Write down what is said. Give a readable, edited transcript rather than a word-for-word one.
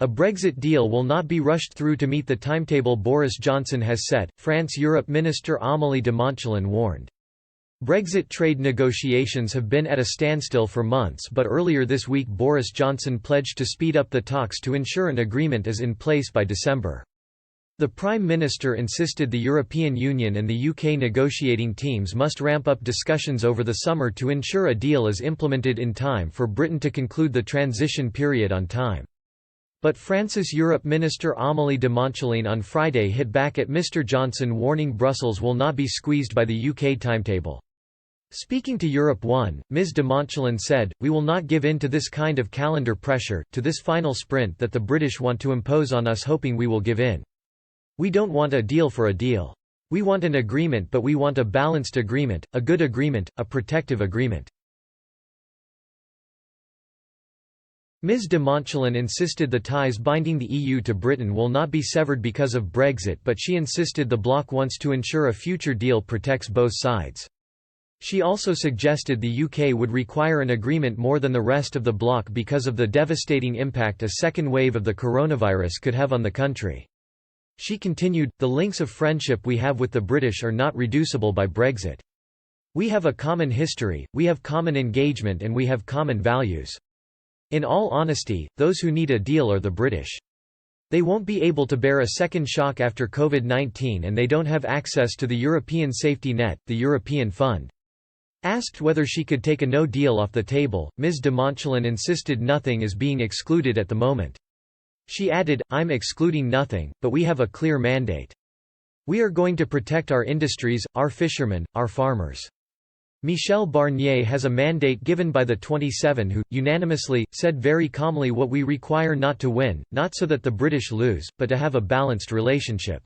A Brexit deal will not be rushed through to meet the timetable Boris Johnson has set, France-Europe Minister Amélie de Montchalin warned. Brexit trade negotiations have been at a standstill for months, but earlier this week Boris Johnson pledged to speed up the talks to ensure an agreement is in place by December. The Prime Minister insisted the European Union and the UK negotiating teams must ramp up discussions over the summer to ensure a deal is implemented in time for Britain to conclude the transition period on time. But France's Europe Minister Amélie de Montchalin on Friday hit back at Mr Johnson, warning Brussels will not be squeezed by the UK timetable. Speaking to Europe 1, Ms de Montchalin said, "We will not give in to this kind of calendar pressure, to this final sprint that the British want to impose on us hoping we will give in. We don't want a deal for a deal. We want an agreement, but we want a balanced agreement, a good agreement, a protective agreement." Ms de Montchalin insisted the ties binding the EU to Britain will not be severed because of Brexit, but she insisted the bloc wants to ensure a future deal protects both sides. She also suggested the UK would require an agreement more than the rest of the bloc because of the devastating impact a second wave of the coronavirus could have on the country. She continued, "The links of friendship we have with the British are not reducible by Brexit. We have a common history, we have common engagement and we have common values. In all honesty, those who need a deal are the British. They won't be able to bear a second shock after COVID-19 and they don't have access to the European safety net, the European Fund." Asked whether she could take a no deal off the table, Ms de Montchalin insisted nothing is being excluded at the moment. She added, "I'm excluding nothing, but we have a clear mandate. We are going to protect our industries, our fishermen, our farmers. Michel Barnier has a mandate given by the 27 who, unanimously, said very calmly what we require not to win, not so that the British lose, but to have a balanced relationship."